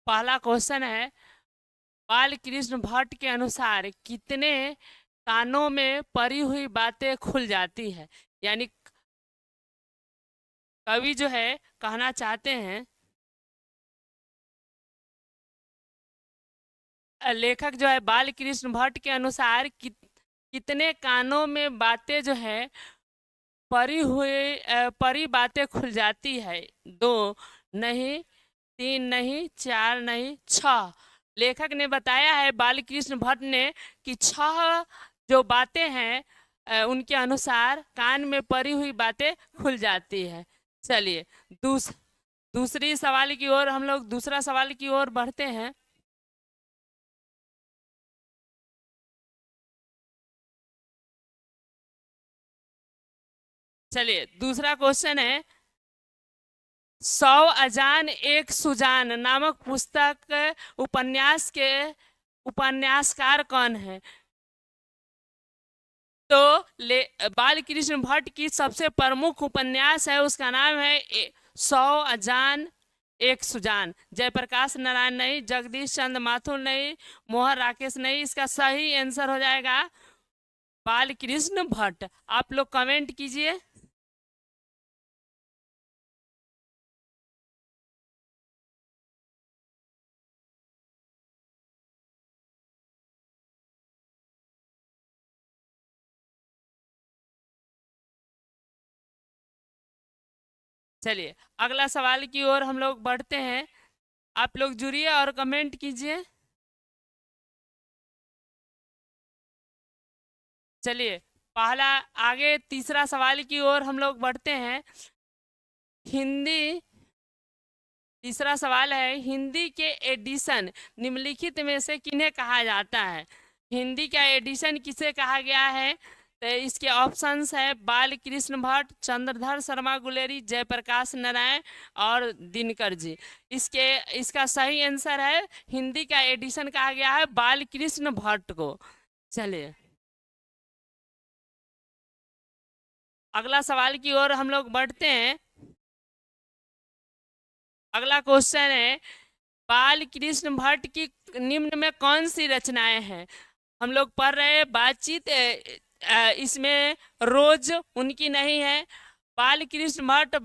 पहला क्वेश्चन है, बाल कृष्ण भट्ट के अनुसार कितने कानों में परी हुई बातें खुल जाती है। यानी कवि जो है कहना चाहते हैं, लेखक जो है बाल कृष्ण भट्ट के अनुसार कितने कानों में बातें जो है परी बातें खुल जाती है। 2 नहीं, 3 नहीं, 4 नहीं, 6। लेखक ने बताया है बाल कृष्ण भट्ट ने कि 6 जो बातें हैं उनके अनुसार कान में परी हुई बातें खुल जाती है। चलिए दूसरी सवाल की ओर हम लोग दूसरा सवाल की ओर बढ़ते हैं। चलिए दूसरा क्वेश्चन है, 100 अजान एक सुजान नामक पुस्तक उपन्यास के उपन्यासकार कौन है। तो बाल कृष्ण भट्ट की सबसे प्रमुख उपन्यास है, उसका नाम है 100 अजान एक सुजान। जयप्रकाश नारायण नहीं, जगदीश चंद्र माथुर नहीं, मोहन राकेश नहीं। इसका सही आंसर हो जाएगा बाल कृष्ण भट्ट। आप लोग कमेंट कीजिए। चलिए अगला सवाल की ओर हम लोग बढ़ते हैं। आप लोग जुड़िए और कमेंट कीजिए। चलिए पहला आगे तीसरा सवाल की ओर हम लोग बढ़ते हैं। हिंदी तीसरा सवाल है, हिंदी के एडिशन निम्नलिखित में से किन्हें कहा जाता है। हिंदी का एडिशन किसे कहा गया है। तो इसके ऑप्शंस है बाल कृष्ण भट्ट, चंद्रधर शर्मा गुलेरी, जयप्रकाश नारायण और दिनकर जी। इसका सही आंसर है, हिंदी का एडिशन कहा गया है बाल कृष्ण भट्ट को। चलिए अगला सवाल की ओर हम लोग बढ़ते हैं। अगला क्वेश्चन है, बाल कृष्ण भट्ट की निम्न में कौन सी रचनाएं हैं। हम लोग पढ़ रहे हैं बातचीत, इसमें रोज उनकी नहीं है। बाल कृष्ण भट्ट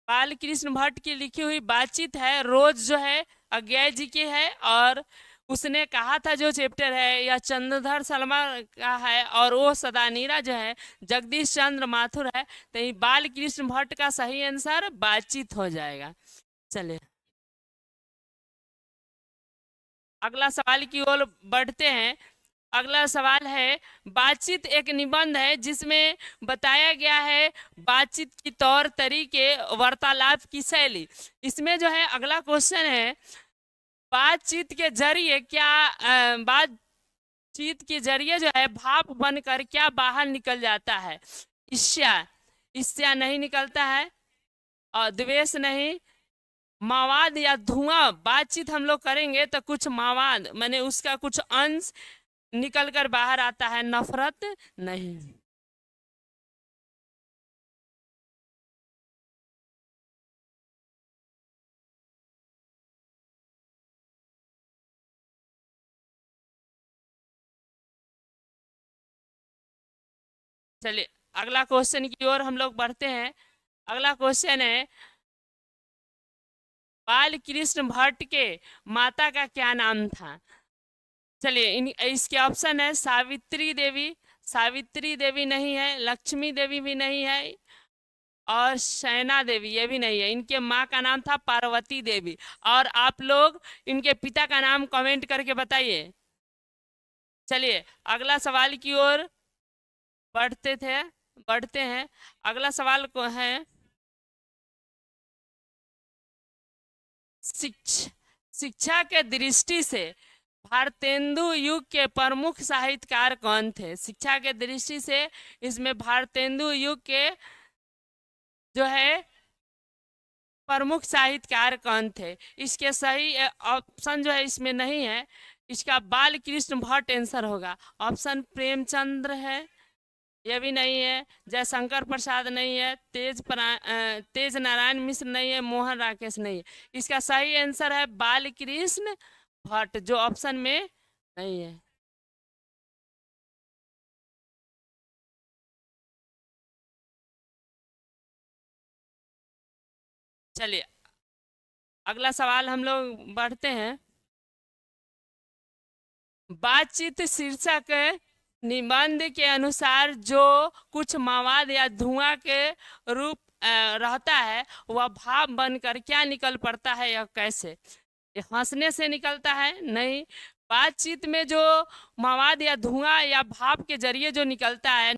बाल कृष्ण भट्ट की लिखी हुई बातचीत है, रोज जो है अज्ञा जी की है, और उसने कहा था जो चैप्टर है या चंद्रधर शर्मा का है, और वो सदानीरा जो है जगदीश चंद्र माथुर है। तो ये बाल कृष्ण भट्ट का सही आंसर बातचीत हो जाएगा। चलिए अगला सवाल की ओर बढ़ते हैं। अगला सवाल है, बातचीत एक निबंध है जिसमें बताया गया है बातचीत की तौर तरीके, वार्तालाप की शैली। इसमें जो है अगला क्वेश्चन है, बातचीत के जरिए बातचीत के जरिए जो है भाप बनकर क्या बाहर निकल जाता है। ईर्ष्या ईर्ष्या नहीं निकलता है, और द्वेष नहीं। मवाद या धुआं, बातचीत हम लोग करेंगे तो कुछ मवाद माने उसका कुछ अंश निकल कर बाहर आता है, नफरत नहीं। चलिए अगला क्वेश्चन की ओर हम लोग बढ़ते हैं। अगला क्वेश्चन है, बाल कृष्ण भट्ट के माता का क्या नाम था। चलिए इसके ऑप्शन है सावित्री देवी नहीं है, लक्ष्मी देवी भी नहीं है, और शैना देवी ये भी नहीं है। इनके माँ का नाम था पार्वती देवी। और आप लोग इनके पिता का नाम कमेंट करके बताइए। चलिए अगला सवाल की ओर बढ़ते हैं। अगला सवाल को है, शिक्षा के दृष्टि से भारतेंदु युग के प्रमुख साहित्यकार कौन थे। शिक्षा के दृष्टि से इसमें भारतेंदु युग के जो है प्रमुख साहित्यकार कौन थे। इसके सही ऑप्शन जो है इसमें नहीं है, इसका बाल कृष्ण भट्ट आंसर होगा। ऑप्शन प्रेमचंद्र है ये भी नहीं है। जयशंकर प्रसाद नहीं है। तेज नारायण मिश्र नहीं है। मोहन राकेश नहीं है। इसका सही आंसर है बालकृष्ण भट्ट, जो ऑप्शन में नहीं है। चलिए अगला सवाल हम लोग बढ़ते हैं। बातचीत शीर्षक निबंध के अनुसार जो कुछ मवाद या धुआं के रूप रहता है वह भाप बनकर क्या निकल पड़ता है या कैसे? ये हंसने से निकलता है? नहीं। बातचीत में जो मवाद या धुआं या भाप के जरिए जो निकलता है।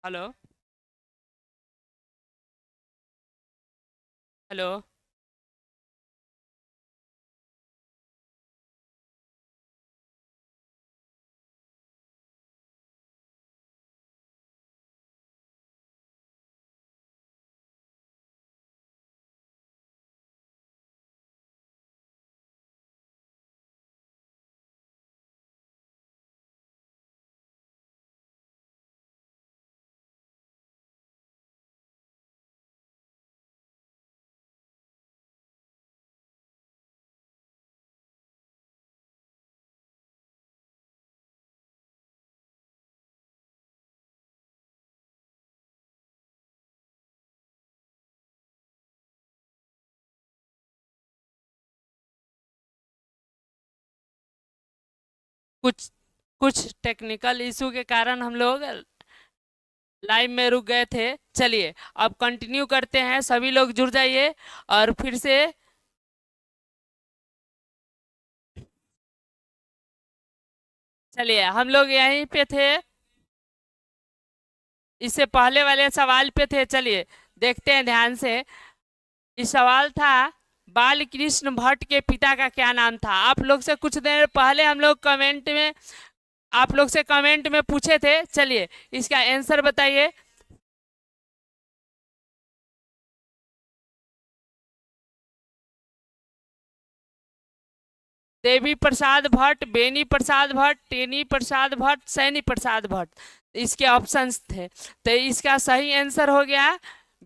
हेलो। हेलो। कुछ कुछ टेक्निकल इशू के कारण हम लोग लाइव में रुक गए थे। चलिए अब कंटिन्यू करते हैं, सभी लोग जुड़ जाइए और फिर से। चलिए हम लोग यहीं पे थे, इससे पहले वाले सवाल पे थे। चलिए देखते हैं ध्यान से। इस सवाल था बाल कृष्ण भट्ट के पिता का क्या नाम था। आप लोग से कुछ देर पहले हम लोग कमेंट में आप लोग से कमेंट में पूछे थे। चलिए इसका आंसर बताइए। देवी प्रसाद भट्ट, बेनी प्रसाद भट्ट, टेनी प्रसाद भट्ट, सैनी प्रसाद भट्ट, इसके ऑप्शंस थे। तो इसका सही आंसर हो गया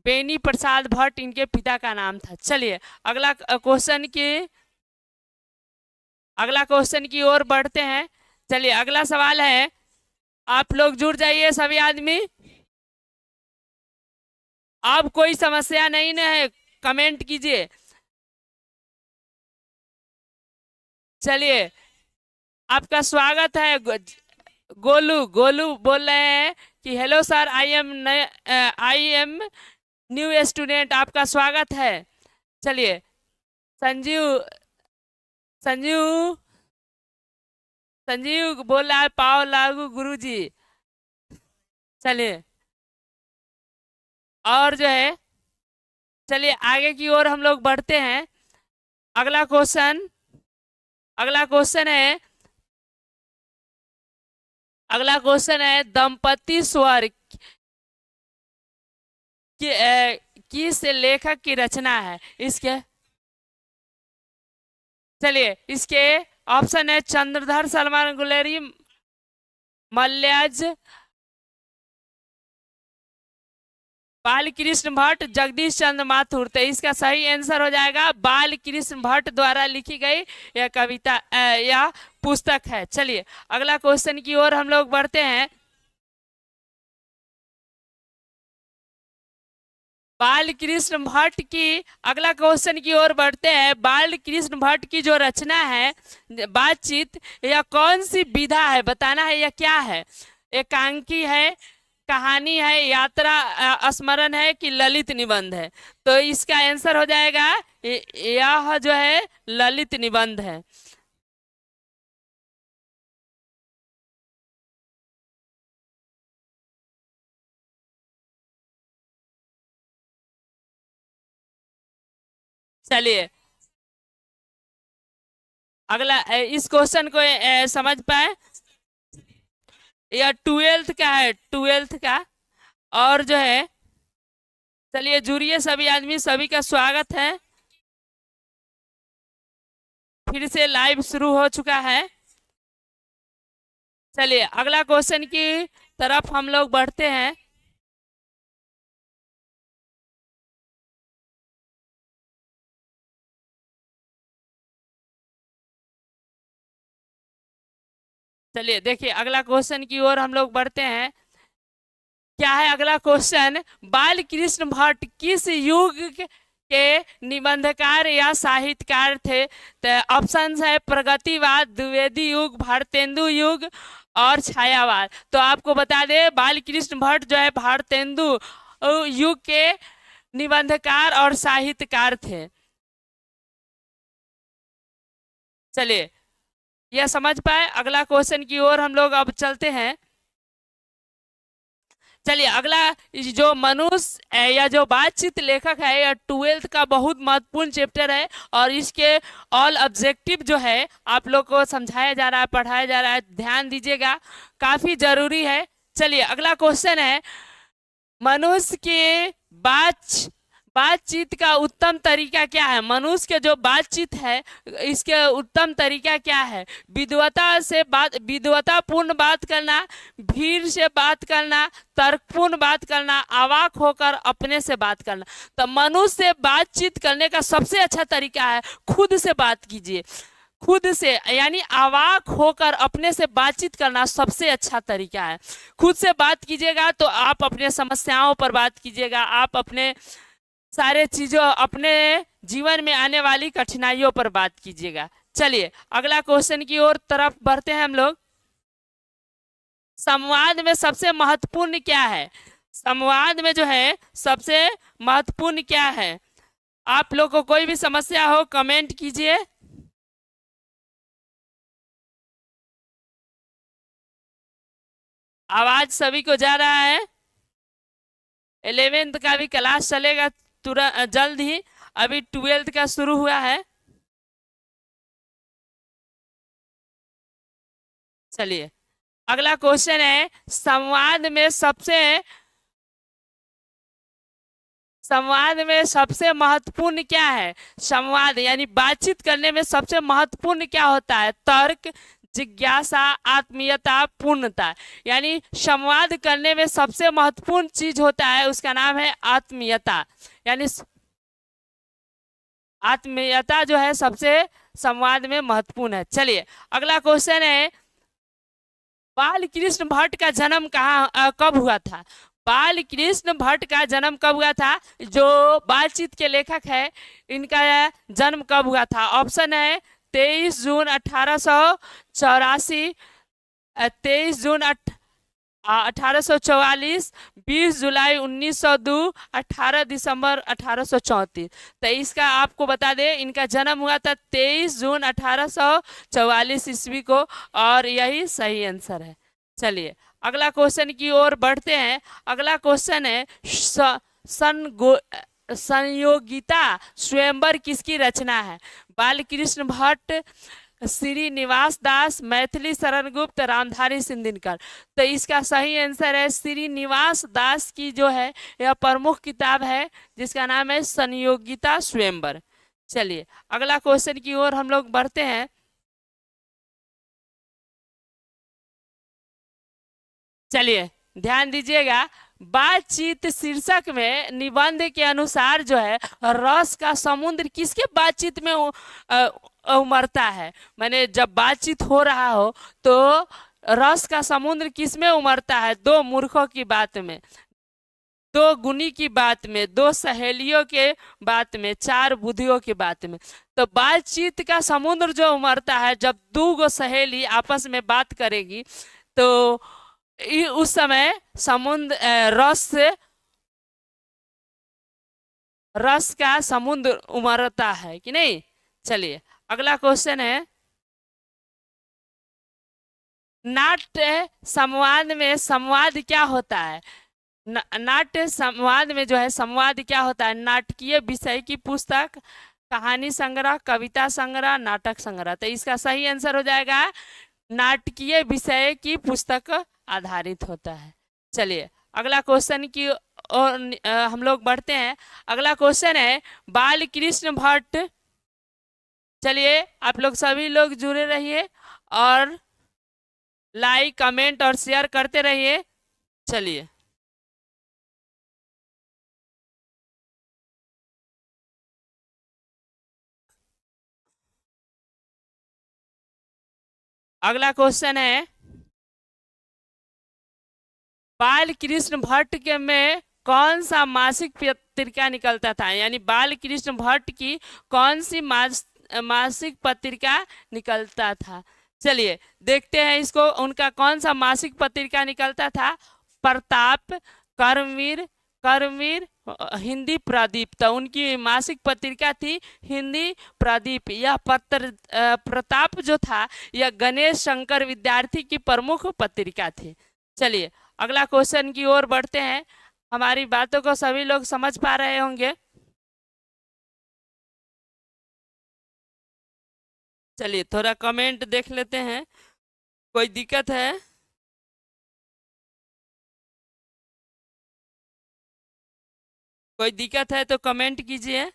बेनी प्रसाद भट्ट, इनके पिता का नाम था। चलिए अगला क्वेश्चन की ओर बढ़ते हैं। चलिए अगला सवाल है, आप लोग जुड़ जाइए सभी आदमी। अब कोई समस्या नहीं ना है, कमेंट कीजिए। चलिए, आपका स्वागत है। गोलू गोलू बोल रहे हैं कि hello sir, I am new student, आपका स्वागत है। चलिए, संजीव संजीव संजीव बोल रहा है पाव लागू गुरुजी। चलिए, और जो है, चलिए आगे की ओर हम लोग बढ़ते हैं। अगला क्वेश्चन अगला क्वेश्चन है अगला क्वेश्चन है दंपति स्वर किस लेखक की रचना है? इसके चलिए, इसके ऑप्शन है चंद्रधर सलमान गुलेरी, मल्याज, बाल कृष्ण भट्ट, जगदीश चंद्र माथुर। तो इसका सही आंसर हो जाएगा बाल कृष्ण भट्ट द्वारा लिखी गई यह कविता या पुस्तक है। चलिए, अगला क्वेश्चन की ओर हम लोग बढ़ते हैं। बाल कृष्ण भट्ट की अगला क्वेश्चन की ओर बढ़ते हैं। बाल कृष्ण भट्ट की जो रचना है बातचीत, यह कौन सी विधा है? बताना है यह क्या है। एकांकी है, कहानी है, यात्रा स्मरण है कि ललित निबंध है? तो इसका आंसर हो जाएगा यह जो है ललित निबंध है। चलिए, अगला इस क्वेश्चन को समझ पाए? यह ट्वेल्थ का है, ट्वेल्थ का। और जो है, चलिए जुड़िए सभी आदमी, सभी का स्वागत है। फिर से लाइव शुरू हो चुका है। चलिए, अगला क्वेश्चन की तरफ हम लोग बढ़ते हैं। चलिए देखिए, अगला क्वेश्चन की ओर हम लोग बढ़ते हैं। क्या है अगला क्वेश्चन? बाल कृष्ण भट्ट किस युग के निबंधकार या साहित्यकार थे? तो ऑप्शंस है प्रगतिवाद, द्विवेदी युग, भारतेंदु युग और छायावाद। तो आपको बता दें, बाल कृष्ण भट्ट जो है भारतेंदु युग के निबंधकार और साहित्यकार थे। चलिए, यह समझ पाए? अगला क्वेश्चन की ओर हम लोग अब चलते हैं। चलिए, अगला जो मनुष्य या जो बातचीत लेखक है, यह ट्वेल्थ का बहुत महत्वपूर्ण चैप्टर है और इसके ऑल ऑब्जेक्टिव जो है आप लोग को समझाया जा रहा है, पढ़ाया जा रहा है, ध्यान दीजिएगा, काफी जरूरी है। चलिए, अगला क्वेश्चन है मनुष्य के बातचीत का उत्तम तरीका क्या है? मनुष्य के जो बातचीत है इसके उत्तम तरीका क्या है? विद्वतापूर्ण बात करना, भीड़ से बात करना, तर्कपूर्ण बात करना, अवाक होकर अपने से बात करना। तो मनुष्य से बातचीत करने का सबसे अच्छा तरीका है खुद से बात कीजिए। खुद से यानी अवाक होकर अपने से बातचीत करना सबसे अच्छा तरीका है। खुद से बात कीजिएगा तो आप अपने समस्याओं पर बात कीजिएगा, आप अपने सारे चीजों, अपने जीवन में आने वाली कठिनाइयों पर बात कीजिएगा। चलिए, अगला क्वेश्चन की ओर तरफ बढ़ते हैं हम लोग। संवाद में सबसे महत्वपूर्ण क्या है? संवाद में जो है सबसे महत्वपूर्ण क्या है? आप लोग को कोई भी समस्या हो कमेंट कीजिए। आवाज सभी को जा रहा है? 11th का भी क्लास चलेगा तुरंत, जल्द ही। अभी 12th का शुरू हुआ है। चलिए, अगला क्वेश्चन है संवाद में सबसे महत्वपूर्ण क्या है? संवाद यानी बातचीत करने में सबसे महत्वपूर्ण क्या होता है? तर्क, जिज्ञासा, आत्मीयता, पूर्णता। यानी संवाद करने में सबसे महत्वपूर्ण चीज होता है, उसका नाम है आत्मीयता। यानी आत्मीयता जो है सबसे संवाद में महत्वपूर्ण है। चलिए, अगला क्वेश्चन है बाल कृष्ण भट्ट का जन्म कब हुआ था? बाल कृष्ण भट्ट का जन्म कब हुआ था? जो बातचीत के लेखक है, इनका जन्म कब हुआ था? ऑप्शन है 23 जून 1884, 23 जून 1844, 20 जुलाई 1902, 18 दिसंबर 1834। तो इसका आपको बता दें, इनका जन्म हुआ था 23 जून 1844 ईस्वी को, और यही सही आंसर है। चलिए अगला क्वेश्चन की ओर बढ़ते हैं। अगला क्वेश्चन है संयोगिता स्वयंवर किसकी रचना है? बालकृष्ण भट्ट, श्रीनिवास दास, मैथिली शरण गुप्त, रामधारी सिंधिनकर। तो इसका सही आंसर है श्रीनिवास दास की जो है यह प्रमुख किताब है, जिसका नाम है संयोगिता स्वयंवर। चलिए अगला क्वेश्चन की ओर हम लोग बढ़ते हैं। चलिए ध्यान दीजिएगा, बातचीत शीर्षक में निबंध के अनुसार जो है रस का समुद्र किसके बातचीत में उमड़ता है? माने जब बातचीत हो रहा हो तो रस का समुद्र किस में उमड़ता है? दो मूर्खों की बात में, दो गुनी की बात में, दो सहेलियों के बात में, चार बुद्धियों की बात में। तो बातचीत का समुद्र जो उमड़ता है जब दो गो सहेली आपस में बात करेगी, तो उस समय समुद्र रस का समुद्र उमड़ता है कि नहीं? चलिए अगला क्वेश्चन है, नाट्य संवाद में संवाद क्या होता है? नाट्य संवाद में जो है संवाद क्या होता है? नाटकीय विषय की पुस्तक, कहानी संग्रह, कविता संग्रह, नाटक संग्रह। तो इसका सही आंसर हो जाएगा नाटकीय विषय की पुस्तक आधारित होता है। चलिए अगला क्वेश्चन की और हम लोग बढ़ते हैं। अगला क्वेश्चन है बाल कृष्ण भट्ट। चलिए आप लोग सभी लोग जुड़े रहिए और लाइक कमेंट और शेयर करते रहिए। चलिए अगला क्वेश्चन है, बाल कृष्ण भट्ट के में कौन सा मासिक पत्रिका निकलता था? यानी बाल कृष्ण भट्ट की कौन सी मासिक पत्रिका निकलता था? चलिए देखते हैं इसको, उनका कौन सा मासिक पत्रिका निकलता था? प्रताप, कर्मवीर, कर्मवीर, हिंदी प्रदीप। तो उनकी मासिक पत्रिका थी हिंदी प्रदीप। यह पत्र प्रताप जो था यह गणेश शंकर विद्यार्थी की प्रमुख पत्रिका थी। चलिए अगला क्वेश्चन की ओर बढ़ते हैं। हमारी बातों को सभी लोग समझ पा रहे होंगे। चलिए थोड़ा कमेंट देख लेते हैं, कोई दिक्कत है? कोई दिक्कत है तो कमेंट कीजिए।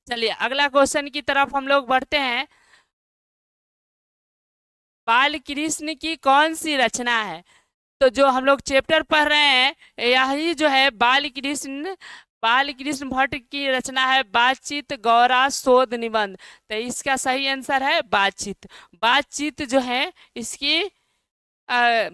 चलिए अगला क्वेश्चन की तरफ हम लोग बढ़ते हैं। बाल कृष्ण की कौन सी रचना है? तो जो हम लोग चैप्टर पढ़ रहे हैं यही जो है बाल कृष्ण भट्ट की रचना है बातचीत गौरा शोध निबंध। तो इसका सही आंसर है बातचीत। बातचीत जो है इसकी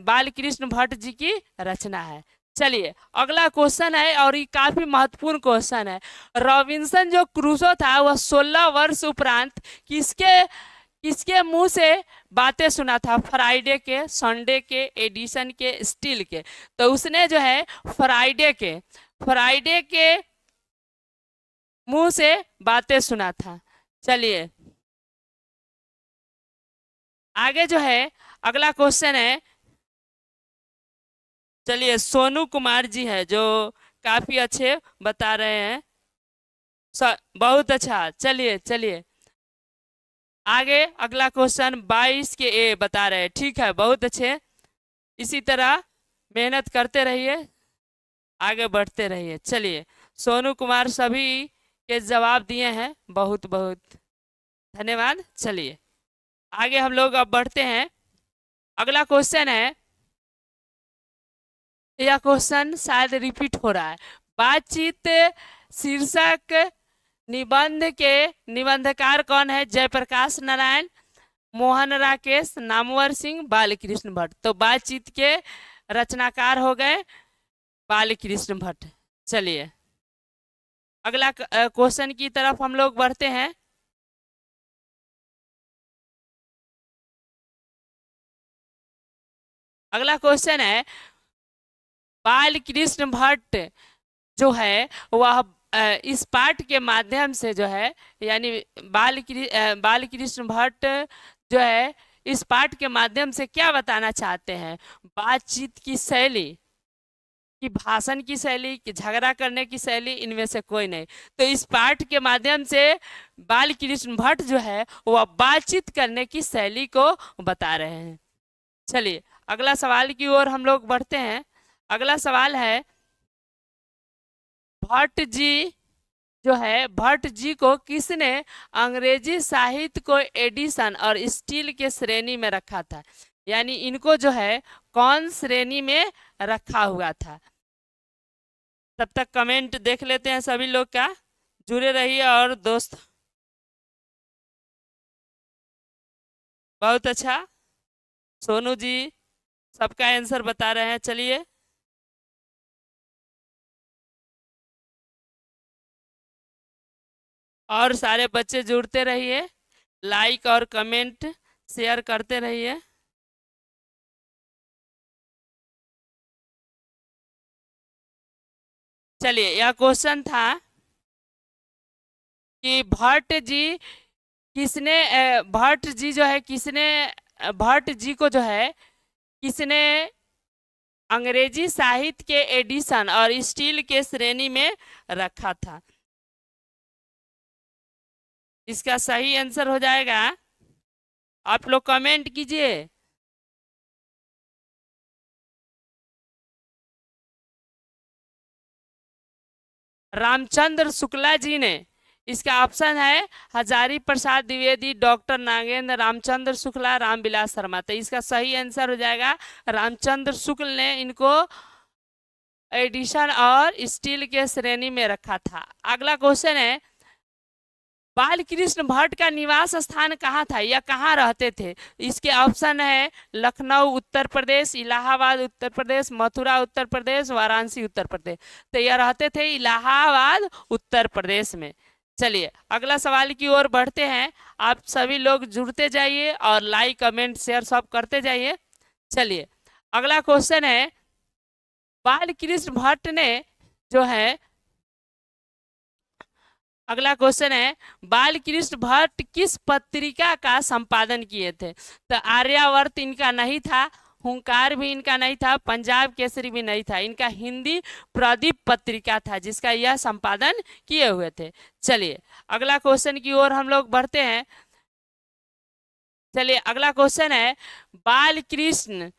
बाल कृष्ण भट्ट जी की रचना है। चलिए अगला क्वेश्चन है और ये काफी महत्वपूर्ण क्वेश्चन है। रॉबिन्सन जो क्रूसो था वह 16 वर्ष उपरांत किसके किसके मुंह से बातें सुना था? फ्राइडे के, संडे के, एडिसन के, स्टील के। तो उसने जो है फ्राइडे के मुंह से बातें सुना था। चलिए आगे जो है अगला क्वेश्चन है। चलिए सोनू कुमार जी है जो काफी अच्छे बता रहे हैं, बहुत अच्छा। चलिए चलिए आगे अगला क्वेश्चन 22 के ए बता रहे हैं। ठीक है, बहुत अच्छे, इसी तरह मेहनत करते रहिए, आगे बढ़ते रहिए। चलिए सोनू कुमार सभी के जवाब दिए हैं, बहुत बहुत धन्यवाद। चलिए आगे हम लोग अब बढ़ते हैं। अगला क्वेश्चन है, यह क्वेश्चन शायद रिपीट हो रहा है। बातचीत शीर्षक निबंध के निबंधकार कौन है? जयप्रकाश नारायण, मोहन राकेश, नामवर सिंह, बालकृष्ण भट्ट। तो बातचीत के रचनाकार हो गए बालकृष्ण भट्ट। चलिए अगला क्वेश्चन की तरफ हम लोग बढ़ते हैं। अगला क्वेश्चन है, बालकृष्ण भट्ट जो है वह इस पाठ के माध्यम से जो है, यानी बालकृष्ण भट्ट जो है इस पाठ के माध्यम से क्या बताना चाहते हैं? बातचीत की शैली, कि भाषण की शैली, कि झगड़ा करने की शैली, इनमें से कोई नहीं। तो इस पाठ के माध्यम से बालकृष्ण भट्ट जो है वह बातचीत करने की शैली को बता रहे हैं। चलिए अगला सवाल की ओर हम लोग बढ़ते हैं। अगला सवाल है, भट्ट जी जो है, भट्ट जी को किसने अंग्रेजी साहित्य को एडिशन और स्टील के श्रेणी में रखा था? यानी इनको जो है कौन श्रेणी में रखा हुआ था? तब तक कमेंट देख लेते हैं सभी लोग का। जुड़े रहिए। और दोस्त बहुत अच्छा, सोनू जी सबका आंसर बता रहे हैं। चलिए और सारे बच्चे जुड़ते रहिए, लाइक और कमेंट शेयर करते रहिए। चलिए यह क्वेश्चन था कि भट्ट जी किसने भट्ट जी जो है किसने भट्ट जी को जो है किसने अंग्रेजी साहित्य के एडिशन और स्टील के श्रेणी में रखा था? इसका सही आंसर हो जाएगा, आप लोग कमेंट कीजिए। रामचंद्र शुक्ला जी ने। इसका ऑप्शन है हजारी प्रसाद द्विवेदी, डॉक्टर नागेंद्र, रामचंद्र शुक्ला, रामविलास शर्मा। तो इसका सही आंसर हो जाएगा रामचंद्र शुक्ल ने इनको एडिशन और स्टील के श्रेणी में रखा था। अगला क्वेश्चन है, बालकृष्ण भट्ट का निवास स्थान कहाँ था या कहाँ रहते थे? इसके ऑप्शन है लखनऊ उत्तर प्रदेश, इलाहाबाद उत्तर प्रदेश, मथुरा उत्तर प्रदेश, वाराणसी उत्तर प्रदेश। तो यह रहते थे इलाहाबाद उत्तर प्रदेश में। चलिए अगला सवाल की ओर बढ़ते हैं। आप सभी लोग जुड़ते जाइए और लाइक कमेंट शेयर सब करते जाइए। चलिए अगला क्वेश्चन है, बालकृष्ण भट्ट ने जो है, अगला क्वेश्चन है, बालकृष्ण भट्ट किस पत्रिका का संपादन किए थे? तो आर्यावर्त इनका नहीं था, हुंकार भी इनका नहीं था, पंजाब केसरी भी नहीं था, इनका हिंदी प्रदीप पत्रिका था जिसका यह संपादन किए हुए थे। चलिए अगला क्वेश्चन की ओर हम लोग बढ़ते हैं। चलिए अगला क्वेश्चन है, बालकृष्ण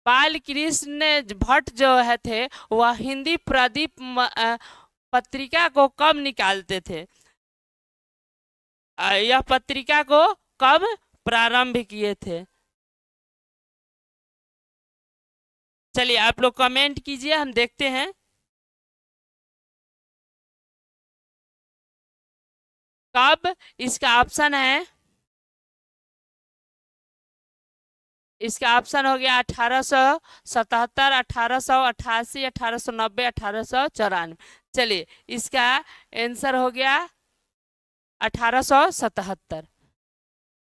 बालकृष्ण भट्ट जो है थे वह हिंदी प्रदीप पत्रिका को कब निकालते थे? यह पत्रिका को कब प्रारंभ किए थे? चलिए आप लोग कमेंट कीजिए, हम देखते हैं। कब? इसका ऑप्शन है, इसका ऑप्शन हो गया 1877, 1888, 1890, 1894। चलिए इसका आंसर हो गया 1877।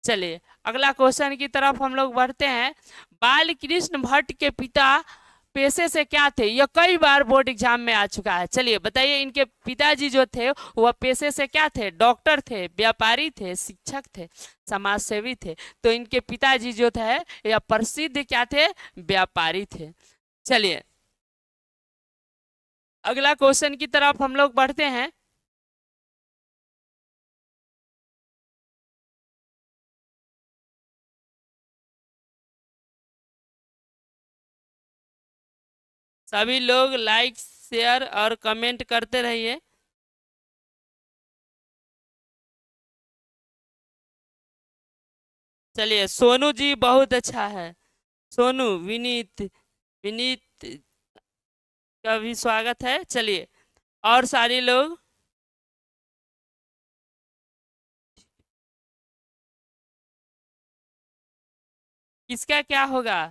चलिए अगला क्वेश्चन की तरफ हम लोग बढ़ते हैं। बालकृष्ण भट्ट के पिता पेशे से क्या थे? यह कई बार बोर्ड एग्जाम में आ चुका है। चलिए बताइए, इनके पिताजी जो थे वह पेशे से क्या थे? डॉक्टर थे, व्यापारी थे, शिक्षक थे, समाज सेवी थे। तो इनके पिताजी जो थे यह प्रसिद्ध क्या थे? व्यापारी थे। चलिए अगला क्वेश्चन की तरफ हम लोग बढ़ते हैं। सभी लोग लाइक शेयर और कमेंट करते रहिए। चलिए सोनू जी बहुत अच्छा है। सोनू, विनीत विनीत का भी स्वागत है। चलिए और सारे लोग इसका क्या होगा?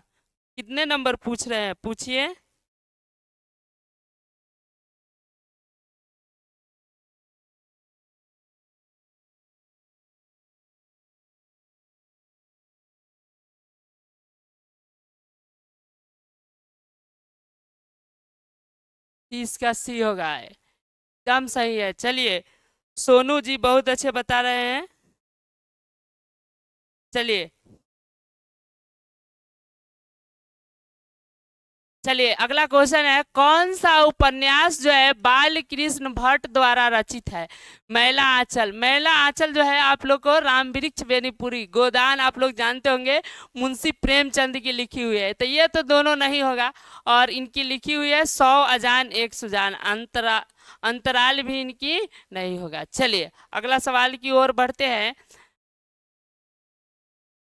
कितने नंबर पूछ रहे हैं, पूछिए। इसका सी होगा, एकदम सही है। चलिए, सोनू जी बहुत अच्छे बता रहे हैं। चलिए चलिए, अगला क्वेश्चन है, कौन सा उपन्यास जो है बाल कृष्ण भट्ट द्वारा रचित है? मैला आंचल। मैला आंचल जो है आप लोग को राम वृक्ष बेनीपुरी गोदान आप लोग जानते होंगे, मुंशी प्रेमचंद की लिखी हुई है, तो ये तो दोनों नहीं होगा। और इनकी लिखी हुई है 100 अजान एक सुजान, अंतराल भी इनकी नहीं होगा। चलिए अगला सवाल की ओर बढ़ते हैं।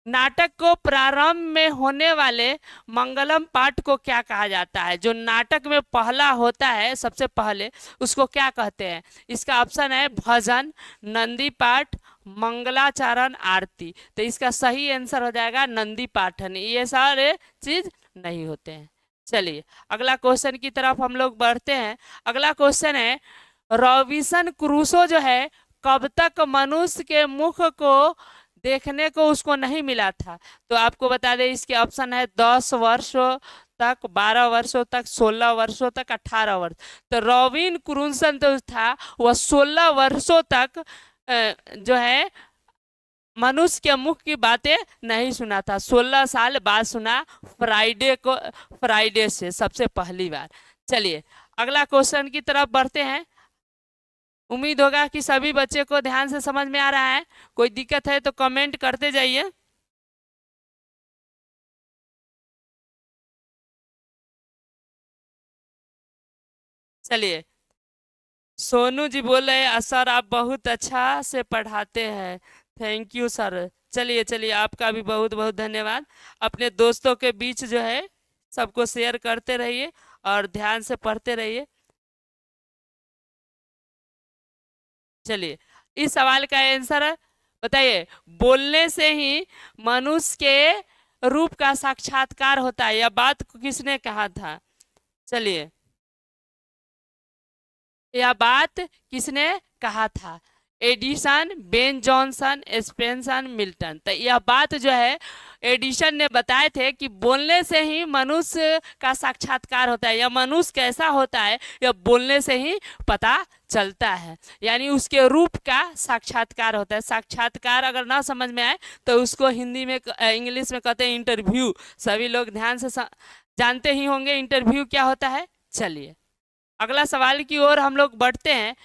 नाटक को प्रारंभ में होने वाले मंगलम पाठ को क्या कहा जाता है? जो नाटक में पहला होता है सबसे पहले, उसको क्या कहते हैं? इसका ऑप्शन है भजन, नंदी पाठ, मंगलाचरण, आरती। तो इसका सही आंसर हो जाएगा नंदी पाठन। ये सारे चीज नहीं होते हैं। चलिए अगला क्वेश्चन की तरफ हम लोग बढ़ते हैं। अगला क्वेश्चन है, रॉबिन्सन क्रूसो जो है कब तक मनुष्य के मुख को देखने को उसको नहीं मिला था? तो आपको बता दें, इसके ऑप्शन है 10 वर्षों तक, 12 वर्षों तक, 16 वर्षों तक, 18 वर्ष। तो रॉबिन क्रूसन तो था वह 16 वर्षों तक जो है मनुष्य के मुख की बातें नहीं सुना था। 16 साल बाद सुना, फ्राइडे से सबसे पहली बार। चलिए अगला क्वेश्चन की तरफ बढ़ते हैं। उम्मीद होगा कि सभी बच्चे को ध्यान से समझ में आ रहा है। कोई दिक्कत है तो कमेंट करते जाइए। चलिए, सोनू जी बोल रहे हैं, सर आप बहुत अच्छा से पढ़ाते हैं, थैंक यू सर। चलिए चलिए, आपका भी बहुत बहुत धन्यवाद। अपने दोस्तों के बीच जो है सबको शेयर करते रहिए और ध्यान से पढ़ते रहिए। चलिए, इस सवाल का आंसर है, बताइए, बोलने से ही मनुष्य के रूप का साक्षात्कार होता है, यह बात को किसने कहा था? चलिए, यह बात किसने कहा था? Addison, Ben Jonson, Spenser, Milton. तो यह बात जो है एडिशन ने बताए थे कि बोलने से ही मनुष्य का साक्षात्कार होता है, या मनुष्य कैसा होता है यह बोलने से ही पता चलता है, यानी उसके रूप का साक्षात्कार होता है। साक्षात्कार अगर ना समझ में आए तो उसको हिंदी में इंग्लिश में कहते हैं इंटरव्यू। सभी लोग ध्यान से जानते ही होंगे इंटरव्यू क्या होता है। चलिए अगला सवाल की ओर हम लोग बढ़ते हैं।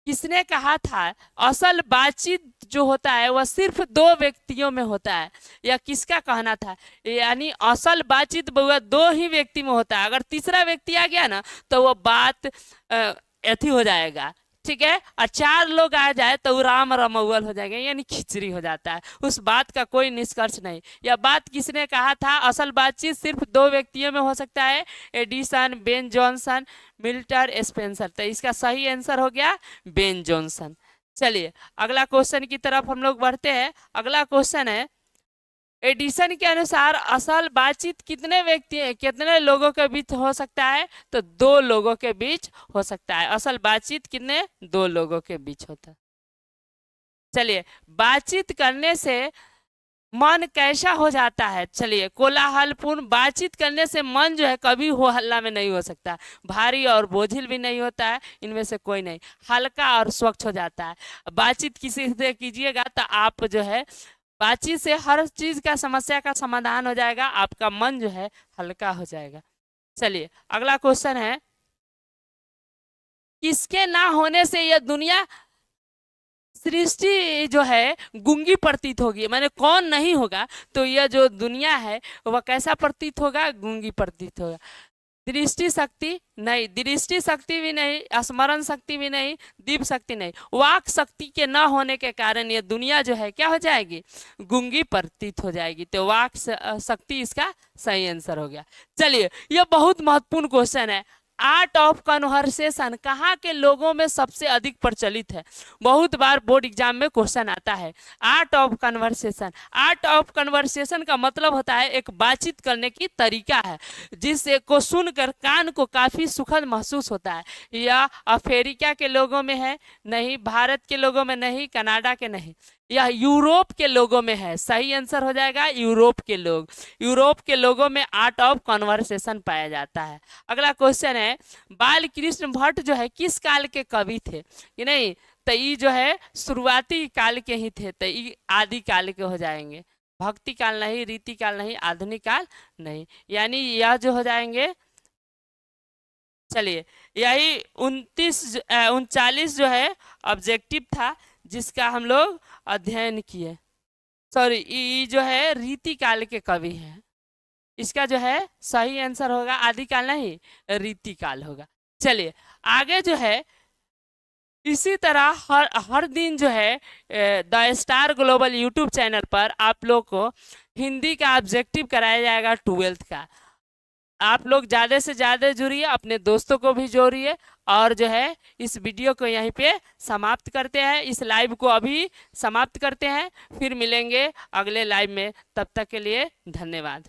किसने कहा था असल बातचीत जो होता है वह सिर्फ दो व्यक्तियों में होता है? यह किसका कहना था? यानी असल बातचीत वह दो ही व्यक्ति में होता है, अगर तीसरा व्यक्ति आ गया ना तो वह बात ऐथी हो जाएगा, ठीक है। और चार लोग आ जाए तो राम रमौल हो जाएगा, यानी खिचड़ी हो जाता है, उस बात का कोई निष्कर्ष नहीं। यह बात किसने कहा था? असल बातचीत सिर्फ दो व्यक्तियों में हो सकता है, Edison, Ben Johnson, Milton, Spencer. तो इसका सही आंसर हो गया बेन जॉनसन। चलिए अगला क्वेश्चन की तरफ हम लोग बढ़ते हैं। अगला क्वेश्चन है, एडिशन के अनुसार असल बातचीत कितने लोगों के बीच हो सकता है? तो दो लोगों के बीच हो सकता है। असल बातचीत कितने? दो लोगों के बीच होता है। चलिए, बातचीत करने से मन कैसा हो जाता है? चलिए, कोलाहलपूर्ण बातचीत करने से मन जो है कभी हो हल्ला में नहीं हो सकता, भारी और बोझिल भी नहीं होता है, इनमें से कोई नहीं, हल्का और स्वच्छ हो जाता है। बातचीत किसी से कीजिएगा तो आप जो है बातचीत से हर चीज का समस्या का समाधान हो जाएगा, आपका मन जो है हल्का हो जाएगा। चलिए अगला क्वेश्चन है, किसके ना होने से यह दुनिया सृष्टि जो है गूंगी प्रतीत होगी? मैंने कौन नहीं होगा तो यह जो दुनिया है वह कैसा प्रतीत होगा? गूंगी प्रतीत होगा। दृष्टि शक्ति नहीं, दृष्टि शक्ति भी नहीं, स्मरण शक्ति भी नहीं, दीप शक्ति नहीं, वाक शक्ति के न होने के कारण ये दुनिया जो है क्या हो जाएगी? गूंगी प्रतीत हो जाएगी। तो वाक शक्ति इसका सही आंसर हो गया। चलिए, यह बहुत महत्वपूर्ण क्वेश्चन है, आर्ट ऑफ कन्वर्सेशन कहाँ के लोगों में सबसे अधिक प्रचलित है? बहुत बार बोर्ड एग्जाम में क्वेश्चन आता है art of conversation. Art of conversation का मतलब होता है एक बातचीत करने की तरीका है जिससे को सुनकर कान को काफी सुखद महसूस होता है। यह अफ्रीका के लोगों में है नहीं, भारत के लोगों में नहीं, कनाडा के नहीं, यह यूरोप के लोगों में है। सही आंसर हो जाएगा यूरोप के लोग। यूरोप के लोगों में आर्ट ऑफ कन्वर्सेशन पाया जाता है। अगला क्वेश्चन है बाल कृष्ण भट्ट जो है किस काल के कवि थे? कि नहीं, तो ये जो है शुरुआती काल के ही थे, तो ये आदि काल के हो जाएंगे। भक्ति काल नहीं, रीति काल नहीं, आधुनिक काल नहीं, यानी यह जो हो जाएंगे। चलिए, यही 39 जो है ऑब्जेक्टिव था जिसका हम लोग अध्ययन किए। सॉरी, ये जो है रीति काल के कवि हैं। इसका जो है सही आंसर होगा आदिकाल नहीं, रीति काल होगा। चलिए आगे जो है इसी तरह हर दिन जो है the star global YouTube channel पर आप लोग को हिंदी का ऑब्जेक्टिव कराया जाएगा 12th का। आप लोग ज़्यादा से ज़्यादा जुड़िए, अपने दोस्तों को भी जोड़िए। और जो है इस वीडियो को यहीं पे समाप्त करते हैं, इस लाइव को अभी समाप्त करते हैं, फिर मिलेंगे अगले लाइव में। तब तक के लिए धन्यवाद।